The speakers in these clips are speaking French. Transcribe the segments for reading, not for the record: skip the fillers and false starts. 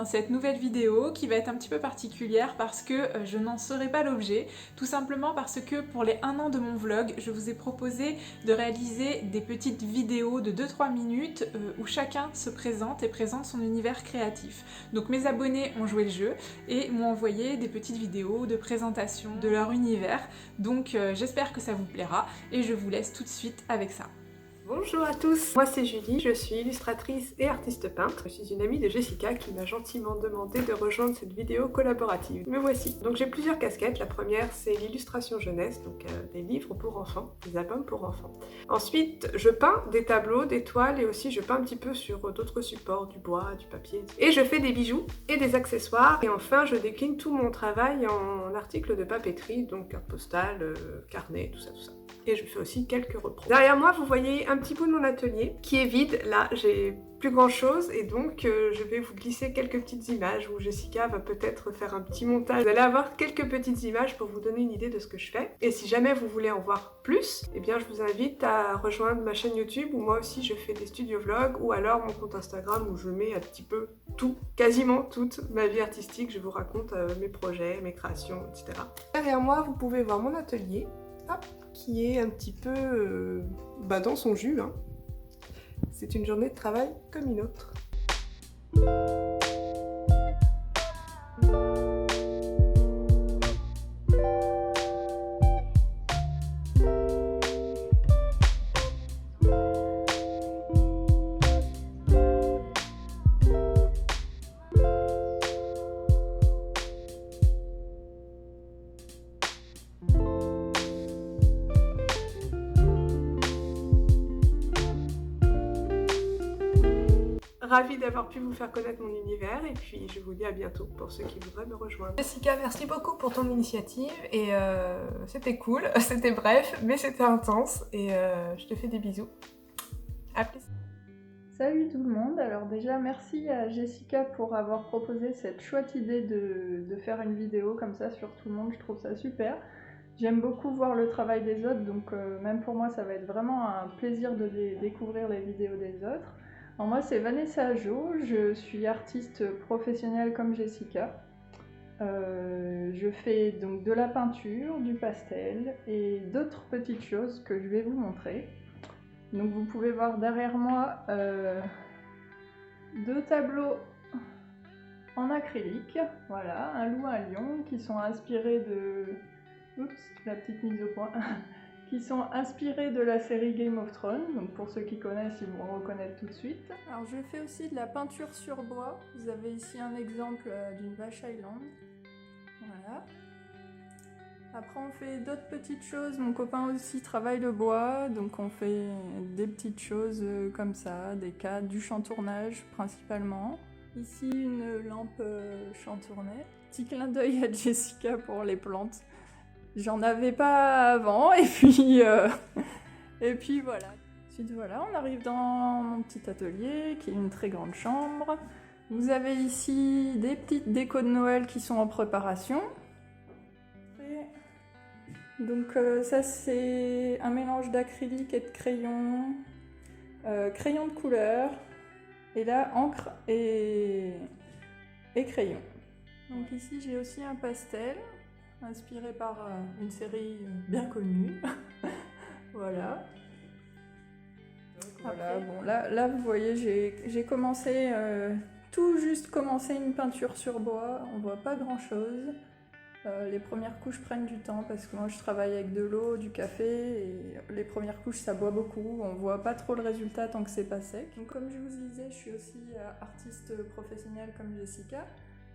dans cette nouvelle vidéo qui va être un petit peu particulière parce que je n'en saurai pas l'objet, tout simplement parce que pour les 1 an de mon vlog, je vous ai proposé de réaliser des petites vidéos de 2-3 minutes où chacun se présente et présente son univers créatif. Donc mes abonnés ont joué le jeu et m'ont envoyé des petites vidéos de présentation de leur univers, donc j'espère que ça vous plaira et je vous laisse tout de suite avec ça. Bonjour à tous, moi c'est Julie, je suis illustratrice et artiste peintre. Je suis une amie de Jessica qui m'a gentiment demandé de rejoindre cette vidéo collaborative. Me voici. Donc j'ai plusieurs casquettes. La première c'est l'illustration jeunesse, donc des livres pour enfants, des albums pour enfants. Ensuite je peins des tableaux, des toiles et aussi je peins un petit peu sur d'autres supports, du bois, du papier. Et je fais des bijoux et des accessoires. Et enfin je décline tout mon travail en articles de papeterie, donc carte postale, carnet, tout ça. Et je fais aussi quelques repros. Derrière moi, vous voyez un petit bout de mon atelier qui est vide. Là, j'ai plus grand chose et donc je vais vous glisser quelques petites images où Jessica va peut-être faire un petit montage. Vous allez avoir quelques petites images pour vous donner une idée de ce que je fais. Et si jamais vous voulez en voir plus, eh bien je vous invite à rejoindre ma chaîne YouTube où moi aussi je fais des studio vlogs ou alors mon compte Instagram où je mets un petit peu tout, quasiment toute ma vie artistique. Je vous raconte mes projets, mes créations, etc. Derrière moi, vous pouvez voir mon atelier. Hop, qui est un petit peu dans son jus. Hein. C'est une journée de travail comme une autre. Ravie d'avoir pu vous faire connaître mon univers et puis je vous dis à bientôt pour ceux qui voudraient me rejoindre. Jessica, merci beaucoup pour ton initiative et c'était cool, c'était bref mais c'était intense et je te fais des bisous. À plus. Salut tout le monde, alors déjà merci à Jessica pour avoir proposé cette chouette idée de faire une vidéo comme ça sur tout le monde, je trouve ça super. J'aime beaucoup voir le travail des autres, donc même pour moi ça va être vraiment un plaisir de découvrir les vidéos des autres. Alors moi c'est Vanessa Jo, je suis artiste professionnelle comme Jessica. Je fais donc de la peinture, du pastel et d'autres petites choses que je vais vous montrer. Donc vous pouvez voir derrière moi 2 tableaux en acrylique, voilà, un loup, un lion, qui sont inspirés de... Oups, la petite mise au point. Qui sont inspirés de la série Game of Thrones, donc pour ceux qui connaissent, ils vont reconnaître tout de suite. Alors je fais aussi de la peinture sur bois, vous avez ici un exemple d'une vache Highland, voilà. Après on fait d'autres petites choses, mon copain aussi travaille le bois, donc on fait des petites choses comme ça, des cadres, du chantournage principalement. Ici une lampe chantournée. Petit clin d'œil à Jessica pour les plantes. J'en avais pas avant et puis voilà. Ensuite voilà, on arrive dans mon petit atelier qui est une très grande chambre. Vous avez ici des petites décos de Noël qui sont en préparation. Donc ça c'est un mélange d'acrylique et de crayon, crayon de couleur, et là encre et crayon. Donc ici j'ai aussi un pastel, inspiré par une série bien connue. Voilà. Voilà, bon là vous voyez j'ai commencé, tout juste commencé une peinture sur bois, on voit pas grand chose. Les premières couches prennent du temps parce que moi je travaille avec de l'eau, du café et les premières couches ça boit beaucoup, on voit pas trop le résultat tant que c'est pas sec. Donc comme je vous disais, je suis aussi artiste professionnelle comme Jessica,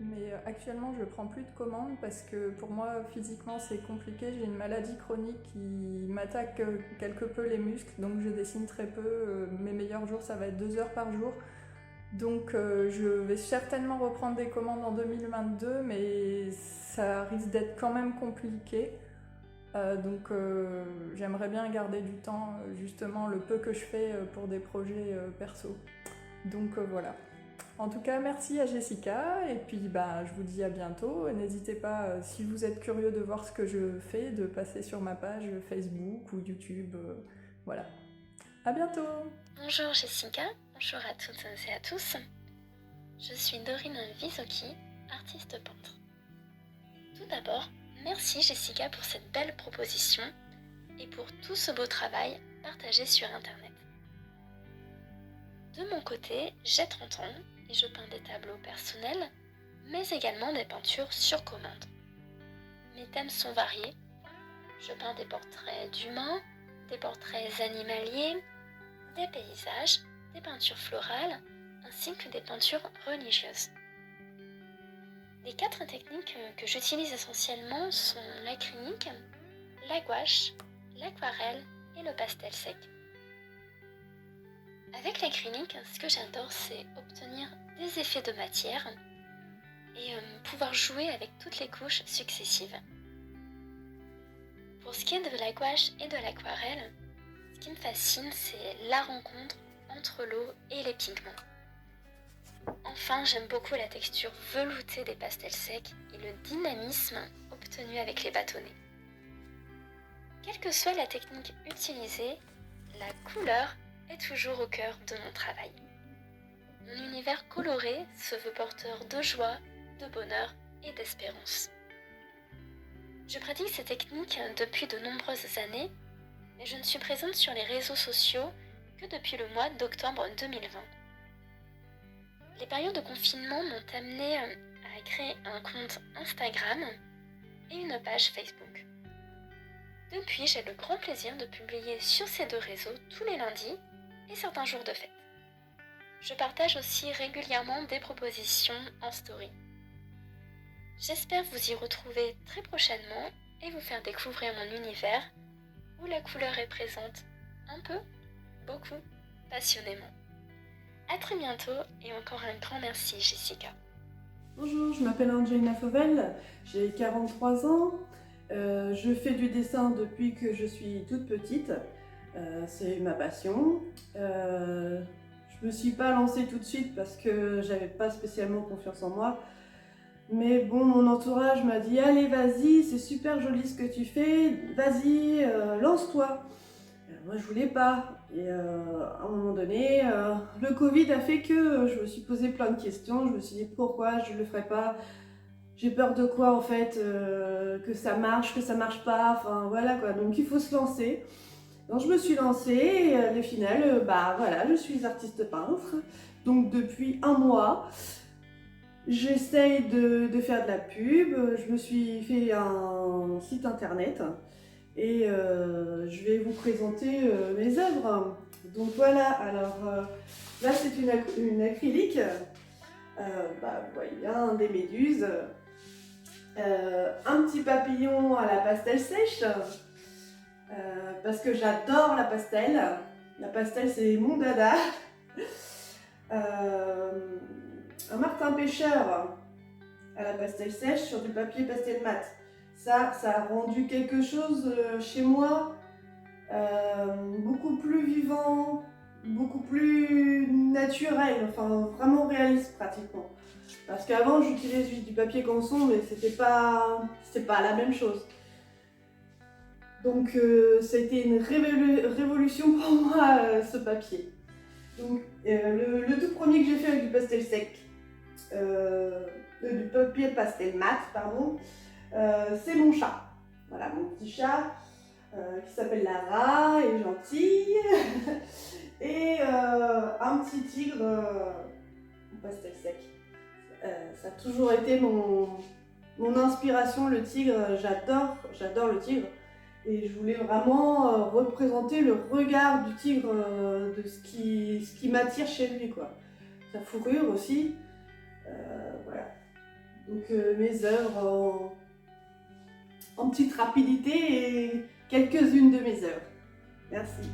mais actuellement je prends plus de commandes parce que pour moi physiquement c'est compliqué, j'ai une maladie chronique qui m'attaque quelque peu les muscles, donc je dessine très peu, mes meilleurs jours ça va être 2 heures par jour. Donc je vais certainement reprendre des commandes en 2022, mais ça risque d'être quand même compliqué. Donc j'aimerais bien garder du temps, justement le peu que je fais pour des projets perso. Donc voilà. En tout cas, merci à Jessica, et puis je vous dis à bientôt. N'hésitez pas, si vous êtes curieux de voir ce que je fais, de passer sur ma page Facebook ou YouTube. Voilà. À bientôt! Bonjour Jessica, bonjour à toutes et à tous. je suis Dorine Visoki, artiste peintre. Tout d'abord, merci Jessica pour cette belle proposition et pour tout ce beau travail partagé sur internet. De mon côté, j'ai 30 ans et je peins des tableaux personnels, mais également des peintures sur commande. Mes thèmes sont variés. Je peins des portraits d'humains, des portraits animaliers, des paysages, des peintures florales, ainsi que des peintures religieuses. Les 4 techniques que j'utilise essentiellement sont l'acrylique, la gouache, l'aquarelle et le pastel sec. Avec l'acrylique, ce que j'adore, c'est obtenir des effets de matière et pouvoir jouer avec toutes les couches successives. Pour ce qui est de la gouache et de l'aquarelle, ce qui me fascine, c'est la rencontre entre l'eau et les pigments. Enfin, j'aime beaucoup la texture veloutée des pastels secs et le dynamisme obtenu avec les bâtonnets. Quelle que soit la technique utilisée, la couleur est toujours au cœur de mon travail. Mon univers coloré se veut porteur de joie, de bonheur et d'espérance. Je pratique ces techniques depuis de nombreuses années, mais je ne suis présente sur les réseaux sociaux que depuis le mois d'octobre 2020. Les périodes de confinement m'ont amenée à créer un compte Instagram et une page Facebook. Depuis, j'ai le grand plaisir de publier sur ces 2 réseaux tous les lundis et certains jours de fête. Je partage aussi régulièrement des propositions en story. J'espère vous y retrouver très prochainement et vous faire découvrir mon univers où la couleur est présente un peu, beaucoup, passionnément. À très bientôt et encore un grand merci Jessica. Bonjour, je m'appelle Angelina Fauvel, j'ai 43 ans. Je fais du dessin depuis que je suis toute petite. C'est ma passion. Je me suis pas lancée tout de suite parce que j'avais pas spécialement confiance en moi. Mais bon, mon entourage m'a dit « Allez, vas-y, c'est super joli ce que tu fais, vas-y, lance-toi ». Moi, je voulais pas. Et à un moment donné, le Covid a fait que je me suis posé plein de questions. Je me suis dit pourquoi je le ferais pas. J'ai peur de quoi en fait, que ça marche pas. Enfin voilà quoi. Donc il faut se lancer. Donc je me suis lancée et au final, voilà, je suis artiste peintre. Donc depuis un mois, j'essaye de faire de la pub. Je me suis fait un site internet. Et je vais vous présenter mes œuvres. Donc voilà, alors là c'est une acrylique. Vous voyez, des méduses, un petit papillon à la pastel sèche, parce que j'adore la pastel. La pastel c'est mon dada. Un martin pêcheur à la pastel sèche sur du papier pastel mat. Ça a rendu quelque chose chez moi beaucoup plus vivant, beaucoup plus naturel, enfin vraiment réaliste pratiquement. Parce qu'avant j'utilisais du papier canson, mais c'était pas la même chose. Donc ça a été une révolution pour moi ce papier. Donc le tout premier que j'ai fait avec du pastel sec, du papier pastel mat, pardon. C'est mon chat, voilà mon petit chat qui s'appelle Lara, elle est gentille et un petit tigre en pastel sec. Ça a toujours été mon inspiration, le tigre. J'adore le tigre et je voulais vraiment représenter le regard du tigre, de ce qui m'attire chez lui quoi. Sa fourrure aussi, voilà. Donc mes œuvres en petite rapidité et quelques-unes de mes œuvres. Merci.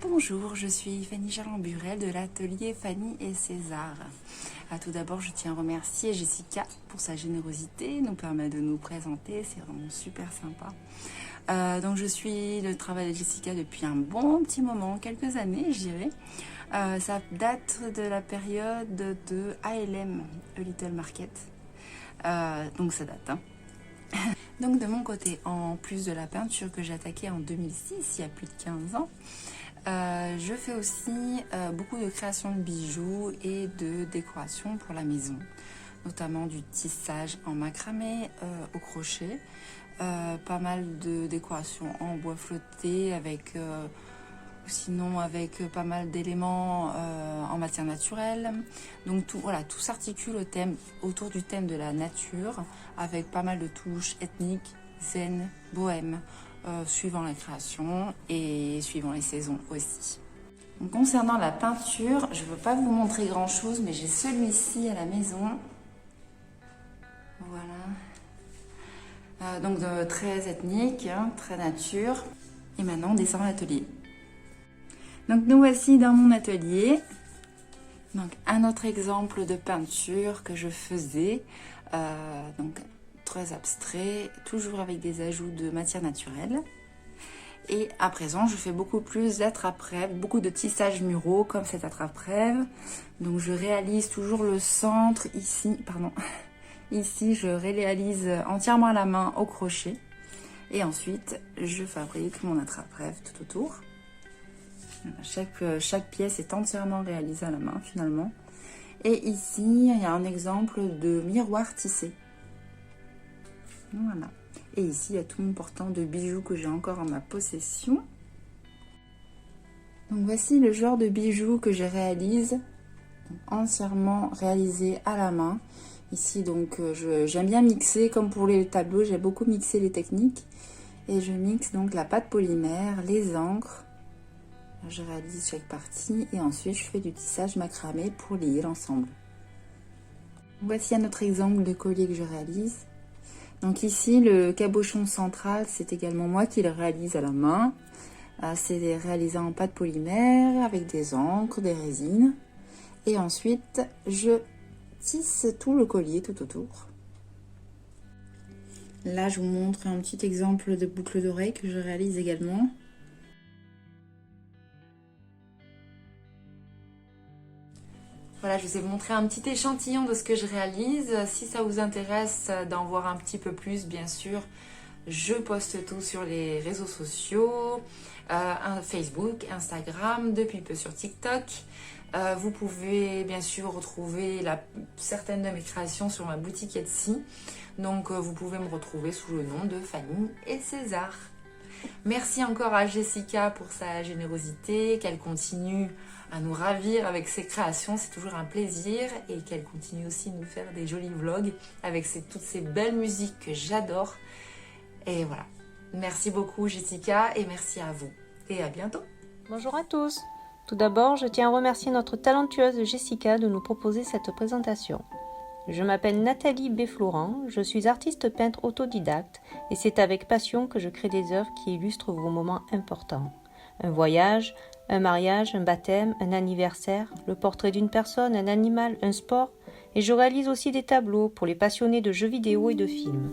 Bonjour, je suis Fanny Gerland-Burel de l'atelier Fanny et César. Tout d'abord, je tiens à remercier Jessica pour sa générosité, nous permet de nous présenter, c'est vraiment super sympa. Donc je suis le travail de Jessica depuis un bon petit moment, quelques années je dirais. Ça date de la période de ALM, A Little Market. Donc ça date. Hein. Donc de mon côté, en plus de la peinture que j'ai attaquée en 2006, il y a plus de 15 ans, je fais aussi beaucoup de création de bijoux et de décoration pour la maison, notamment du tissage en macramé au crochet, pas mal de décoration en bois flotté avec sinon avec pas mal d'éléments en matière naturelle. Donc tout s'articule autour du thème de la nature, avec pas mal de touches ethniques, zen, bohème, suivant la création et suivant les saisons aussi. Donc, concernant la peinture, je ne veux pas vous montrer grand chose, mais j'ai celui-ci à la maison. Voilà. Donc très ethnique, hein, très nature. Et maintenant on descend à l'atelier. Donc nous voici dans mon atelier. Donc un autre exemple de peinture que je faisais, donc très abstrait, toujours avec des ajouts de matière naturelle. Et à présent, je fais beaucoup plus d'attrape-rêve, beaucoup de tissages muraux comme cet attrape-rêve. Donc je réalise toujours le centre ici, ici je réalise entièrement à la main au crochet. Et ensuite, je fabrique mon attrape-rêve tout autour. Chaque pièce est entièrement réalisée à la main finalement. Et ici, il y a un exemple de miroir tissé. Voilà. Et ici, il y a tout mon portant de bijoux que j'ai encore en ma possession. Donc voici le genre de bijoux que je réalise, entièrement réalisé à la main. Ici, donc, j'aime bien mixer, comme pour les tableaux, j'ai beaucoup mixé les techniques. Et je mixe donc la pâte polymère, les encres. Je réalise chaque partie et ensuite je fais du tissage macramé pour lier l'ensemble. Voici un autre exemple de collier que je réalise. Donc ici, le cabochon central, c'est également moi qui le réalise à la main. C'est réalisé en pâte polymère avec des encres, des résines. Et ensuite, je tisse tout le collier tout autour. Là, je vous montre un petit exemple de boucle d'oreille que je réalise également. Voilà, je vous ai montré un petit échantillon de ce que je réalise. Si ça vous intéresse d'en voir un petit peu plus, bien sûr, je poste tout sur les réseaux sociaux, Facebook, Instagram, depuis peu sur TikTok. Vous pouvez bien sûr retrouver certaines de mes créations sur ma boutique Etsy. Donc vous pouvez me retrouver sous le nom de Fanny et César. Merci encore à Jessica pour sa générosité, qu'elle continue à nous ravir avec ses créations, c'est toujours un plaisir, et qu'elle continue aussi de nous faire des jolis vlogs avec toutes ces belles musiques que j'adore. Et voilà, merci beaucoup Jessica et merci à vous et à bientôt. Bonjour à tous. Tout d'abord, je tiens à remercier notre talentueuse Jessica de nous proposer cette présentation. Je m'appelle Nathalie Béflorent, je suis artiste peintre autodidacte et c'est avec passion que je crée des œuvres qui illustrent vos moments importants. Un voyage, un mariage, un baptême, un anniversaire, le portrait d'une personne, un animal, un sport, et je réalise aussi des tableaux pour les passionnés de jeux vidéo et de films.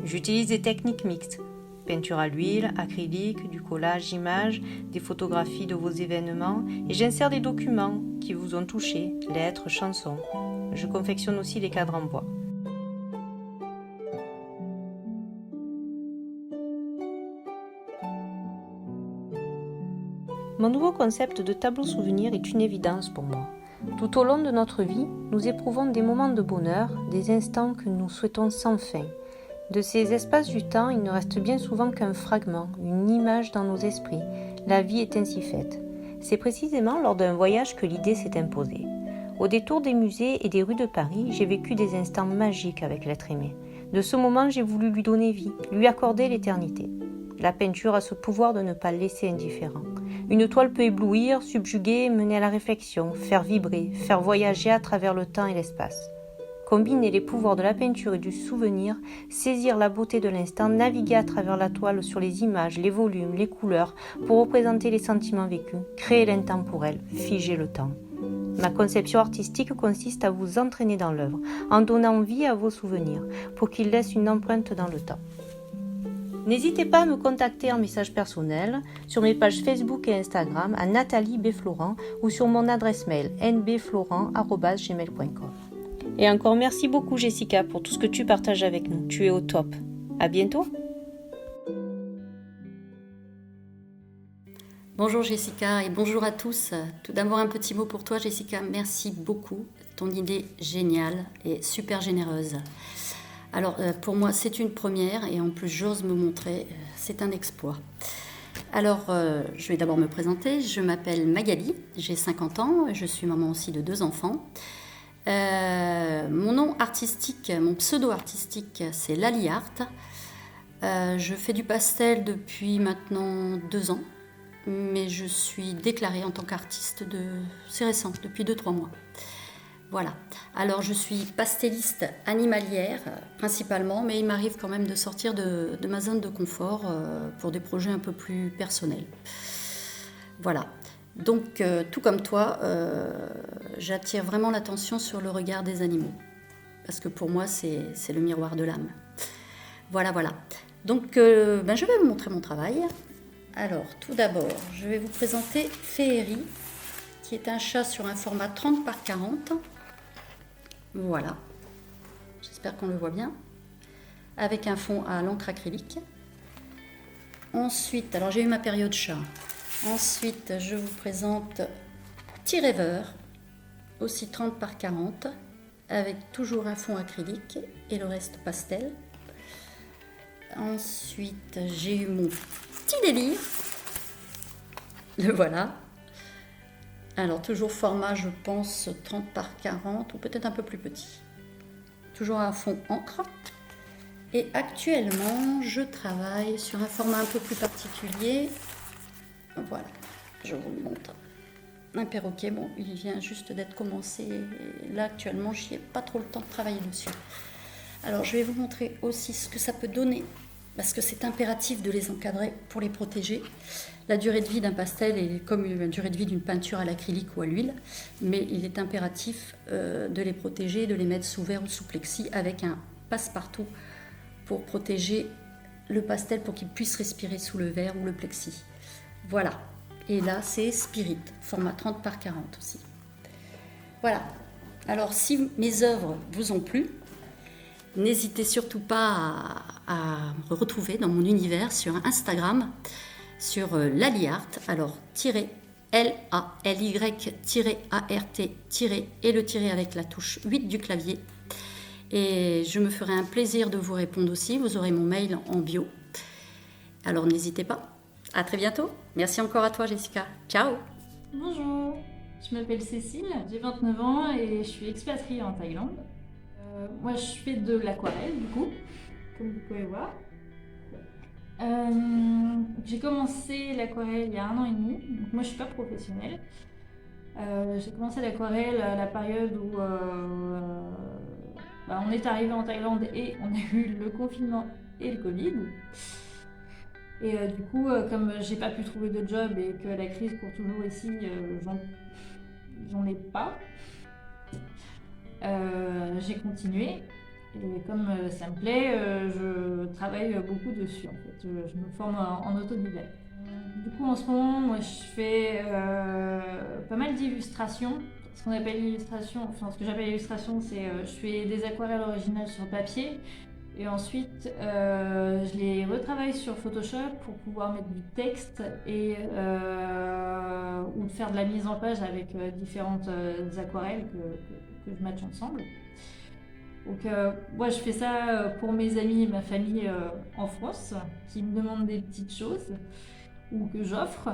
J'utilise des techniques mixtes. Peinture à l'huile, acrylique, du collage images, des photographies de vos événements et j'insère des documents qui vous ont touché, lettres, chansons. Je confectionne aussi les cadres en bois. Mon nouveau concept de tableau souvenir est une évidence pour moi. Tout au long de notre vie, nous éprouvons des moments de bonheur, des instants que nous souhaitons sans fin. De ces espaces du temps, il ne reste bien souvent qu'un fragment, une image dans nos esprits. La vie est ainsi faite. C'est précisément lors d'un voyage que l'idée s'est imposée. Au détour des musées et des rues de Paris, j'ai vécu des instants magiques avec l'être aimé. De ce moment, j'ai voulu lui donner vie, lui accorder l'éternité. La peinture a ce pouvoir de ne pas laisser indifférent. Une toile peut éblouir, subjuguer, mener à la réflexion, faire vibrer, faire voyager à travers le temps et l'espace. Combiner les pouvoirs de la peinture et du souvenir, saisir la beauté de l'instant, naviguer à travers la toile sur les images, les volumes, les couleurs, pour représenter les sentiments vécus, créer l'intemporel, figer le temps. Ma conception artistique consiste à vous entraîner dans l'œuvre, en donnant vie à vos souvenirs, pour qu'ils laissent une empreinte dans le temps. N'hésitez pas à me contacter en message personnel sur mes pages Facebook et Instagram à Nathalie B. Florent ou sur mon adresse mail nbflorent@gmail.com. Et encore merci beaucoup Jessica pour tout ce que tu partages avec nous. Tu es au top. À bientôt. Bonjour Jessica et bonjour à tous. Tout d'abord un petit mot pour toi Jessica. Merci beaucoup. Ton idée géniale et super généreuse. Alors pour moi c'est une première et en plus j'ose me montrer, c'est un exploit. Alors je vais d'abord me présenter, je m'appelle Magali, j'ai 50 ans, je suis maman aussi de 2 enfants. Mon nom artistique, mon pseudo artistique c'est Lali Art. Je fais du pastel depuis maintenant 2 ans, mais je suis déclarée en tant qu'artiste c'est récent, depuis 2-3 mois. Voilà, alors je suis pastelliste animalière principalement, mais il m'arrive quand même de sortir de ma zone de confort pour des projets un peu plus personnels. Voilà, donc tout comme toi, j'attire vraiment l'attention sur le regard des animaux, parce que pour moi c'est le miroir de l'âme. Voilà. Donc je vais vous montrer mon travail. Alors tout d'abord, je vais vous présenter Féerie, qui est un chat sur un format 30 par 40. Voilà, j'espère qu'on le voit bien, avec un fond à l'encre acrylique. Ensuite, alors j'ai eu ma période chat. Ensuite, je vous présente Petit Rêveur, aussi 30 par 40, avec toujours un fond acrylique et le reste pastel. Ensuite, j'ai eu mon petit délire. Le voilà. Alors toujours format je pense 30 par 40 ou peut-être un peu plus petit. Toujours un fond encre. Et actuellement je travaille sur un format un peu plus particulier. Voilà, je vous le montre. Un perroquet, bon il vient juste d'être commencé. Et là actuellement je n'ai pas trop le temps de travailler dessus. Alors je vais vous montrer aussi ce que ça peut donner, parce que c'est impératif de les encadrer pour les protéger. La durée de vie d'un pastel est comme la durée de vie d'une peinture à l'acrylique ou à l'huile, mais il est impératif de les protéger, de les mettre sous verre ou sous plexi avec un passe-partout pour protéger le pastel pour qu'il puisse respirer sous le verre ou le plexi. Voilà. Et là, c'est Spirit, format 30 par 40 aussi. Voilà. Alors, si mes œuvres vous ont plu, n'hésitez surtout pas à me retrouver dans mon univers sur Instagram, sur Lali Art, alors L-A-L-Y-A-R-T, et le tiret avec la touche 8 du clavier. Et je me ferai un plaisir de vous répondre aussi, vous aurez mon mail en bio. Alors n'hésitez pas. À très bientôt. Merci encore à toi Jessica. Ciao. Bonjour, je m'appelle Cécile, j'ai 29 ans et je suis expatriée en Thaïlande. Moi je fais de l'aquarelle du coup, comme vous pouvez voir. J'ai commencé l'aquarelle il y a 1 an et demi, donc moi je suis pas professionnelle. J'ai commencé l'aquarelle à la période où on est arrivé en Thaïlande et on a eu le confinement et le Covid. Et du coup, comme j'ai pas pu trouver de job et que la crise court toujours ici, j'en ai pas. J'ai continué. Et comme ça me plaît, je travaille beaucoup dessus en fait. Je me forme en autodidacte. Du coup en ce moment, moi je fais pas mal d'illustrations. Ce qu'on appelle l'illustration, enfin ce que j'appelle l'illustration, c'est je fais des aquarelles originales sur papier et ensuite je les retravaille sur Photoshop pour pouvoir mettre du texte et ou faire de la mise en page avec différentes aquarelles que je matche ensemble. Donc moi je fais ça pour mes amis et ma famille en France qui me demandent des petites choses ou que j'offre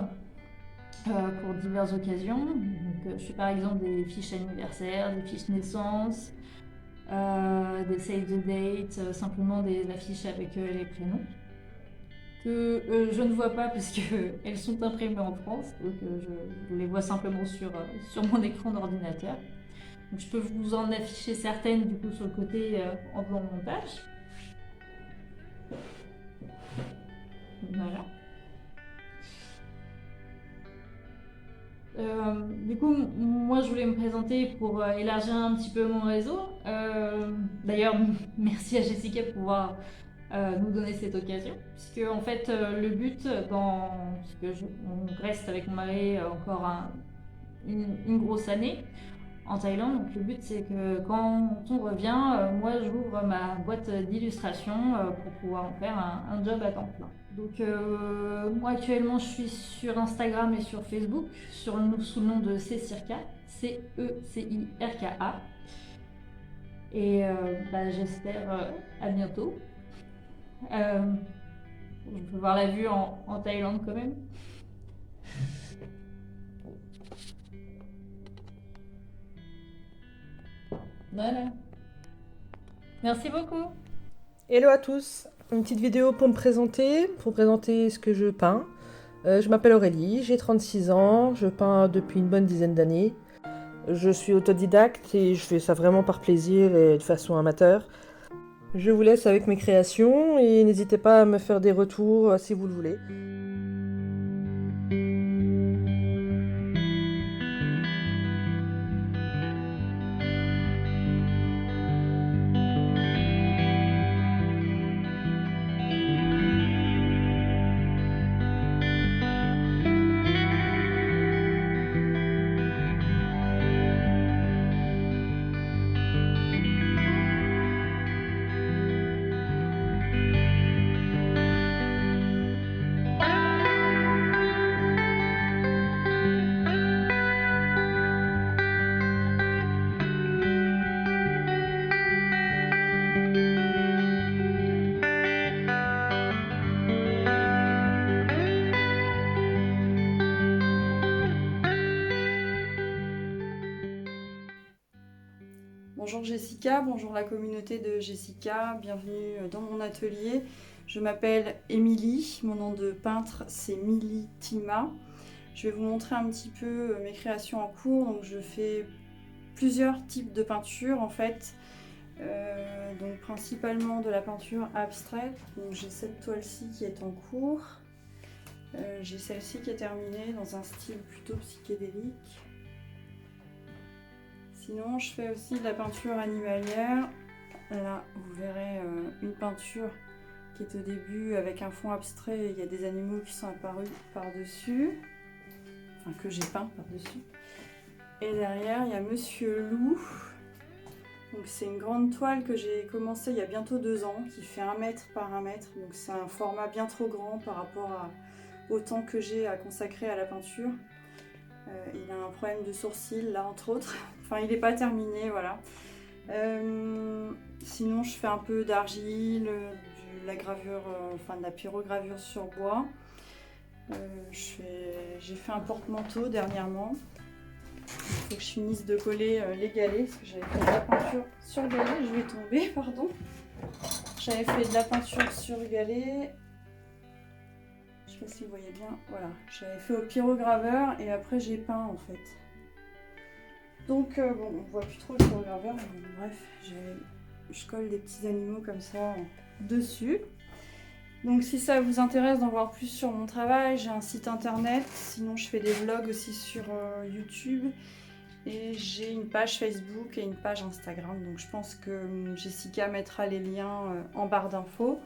pour diverses occasions. Donc, je fais par exemple des fiches anniversaires, des fiches naissance, des save the date, simplement des affiches avec les prénoms que je ne vois pas parce qu'elles sont imprimées en France, donc je les vois simplement sur mon écran d'ordinateur. Donc, je peux vous en afficher certaines du coup sur le côté en faisant le montage. Voilà. Du coup, moi je voulais me présenter pour élargir un petit peu mon réseau. D'ailleurs, merci à Jessica pour pouvoir nous donner cette occasion. Puisque en fait, le but, puisque on reste avec mon mari encore une grosse année en Thaïlande, donc le but c'est que quand on revient, moi j'ouvre ma boîte d'illustration pour pouvoir en faire un job à temps plein. Donc moi actuellement je suis sur Instagram et sur Facebook sous le nom de Cecirka, C-E-C-I-R-K-A. Et j'espère à bientôt. Je peux voir la vue en Thaïlande quand même. Voilà. Merci beaucoup. Hello à tous. Une petite vidéo pour présenter ce que je peins. Je m'appelle Aurélie, j'ai 36 ans, je peins depuis une bonne dizaine d'années. Je suis autodidacte et je fais ça vraiment par plaisir et de façon amateur. Je vous laisse avec mes créations et n'hésitez pas à me faire des retours si vous le voulez. Bonjour Jessica, bonjour la communauté de Jessica, bienvenue dans mon atelier. Je m'appelle Émilie, mon nom de peintre c'est Mili Tima. Je vais vous montrer un petit peu mes créations en cours. Donc je fais plusieurs types de peinture en fait, donc principalement de la peinture abstraite. Donc j'ai cette toile-ci qui est en cours, j'ai celle-ci qui est terminée dans un style plutôt psychédélique. Sinon, je fais aussi de la peinture animalière. Là, vous verrez une peinture qui est au début avec un fond abstrait et il y a des animaux qui sont apparus par-dessus. Enfin, que j'ai peint par-dessus. Et derrière, il y a Monsieur Loup. Donc, c'est une grande toile que j'ai commencé il y a bientôt 2 ans, qui fait 1 mètre par 1 mètre. Donc, c'est un format bien trop grand par rapport au temps que j'ai à consacrer à la peinture. Il a un problème de sourcils là entre autres, enfin il n'est pas terminé, voilà. Sinon je fais un peu d'argile, de la gravure, de la pyrogravure sur bois. J'ai fait un porte-manteau dernièrement. Il faut que je finisse de coller les galets parce que j'avais fait de la peinture sur galets, je vais tomber, pardon. J'avais fait de la peinture sur galets. Je sais pas si vous voyez bien, voilà, j'avais fait au pyrograveur et après j'ai peint en fait. Donc bon, on voit plus trop le pyrograveur, mais bref, je colle des petits animaux comme ça dessus. Donc si ça vous intéresse d'en voir plus sur mon travail, j'ai un site internet, sinon je fais des vlogs aussi sur YouTube et j'ai une page Facebook et une page Instagram, donc je pense que Jessica mettra les liens en barre d'infos.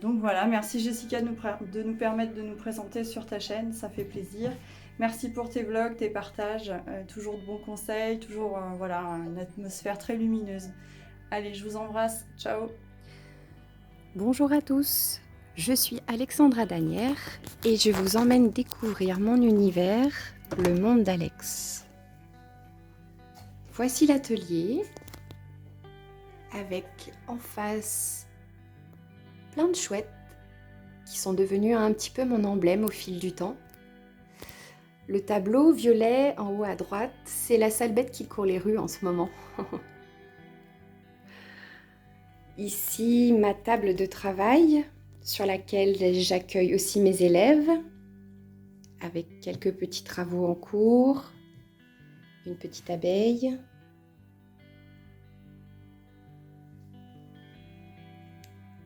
Donc voilà, merci Jessica de nous permettre de nous présenter sur ta chaîne, ça fait plaisir. Merci pour tes vlogs, tes partages, toujours de bons conseils, toujours voilà, une atmosphère très lumineuse. Allez, je vous embrasse, ciao. Bonjour à tous, je suis Alexandra Danière et je vous emmène découvrir mon univers, le monde d'Alex. Voici l'atelier avec en face plein de chouettes qui sont devenus un petit peu mon emblème au fil du temps. Le tableau violet en haut à droite, c'est la sale bête qui court les rues en ce moment. Ici, ma table de travail sur laquelle j'accueille aussi mes élèves avec quelques petits travaux en cours. une petite abeille.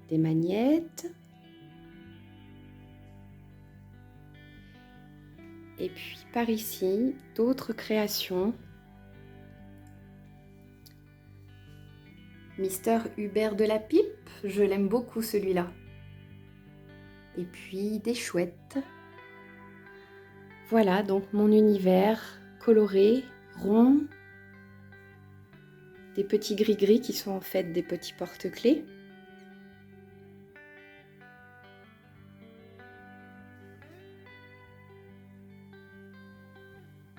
Des magnettes. Et puis par ici, d'autres créations. Mister Hubert de la Pipe, je l'aime beaucoup celui-là. Et puis des chouettes. Voilà donc mon univers coloré, rond. Des petits gris-gris qui sont en fait des petits porte-clés.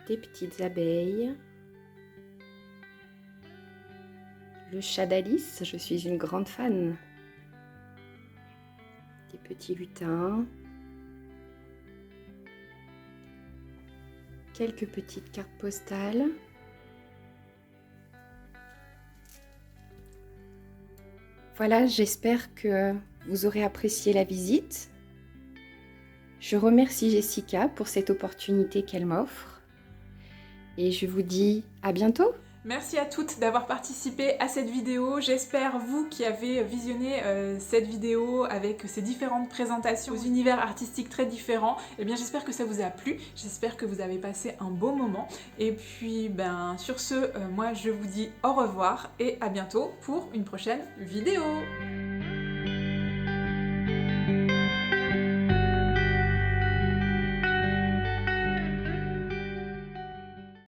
Des petites abeilles, le chat d'Alice, je suis une grande fan, des petits lutins, quelques petites cartes postales, voilà, j'espère que vous aurez apprécié la visite. Je remercie Jessica pour cette opportunité qu'elle m'offre. Et je vous dis à bientôt. Merci à toutes d'avoir participé à cette vidéo. J'espère, vous qui avez visionné cette vidéo avec ces différentes présentations aux univers artistiques très différents, eh bien j'espère que ça vous a plu. J'espère que vous avez passé un beau moment. Et puis sur ce, moi je vous dis au revoir et à bientôt pour une prochaine vidéo.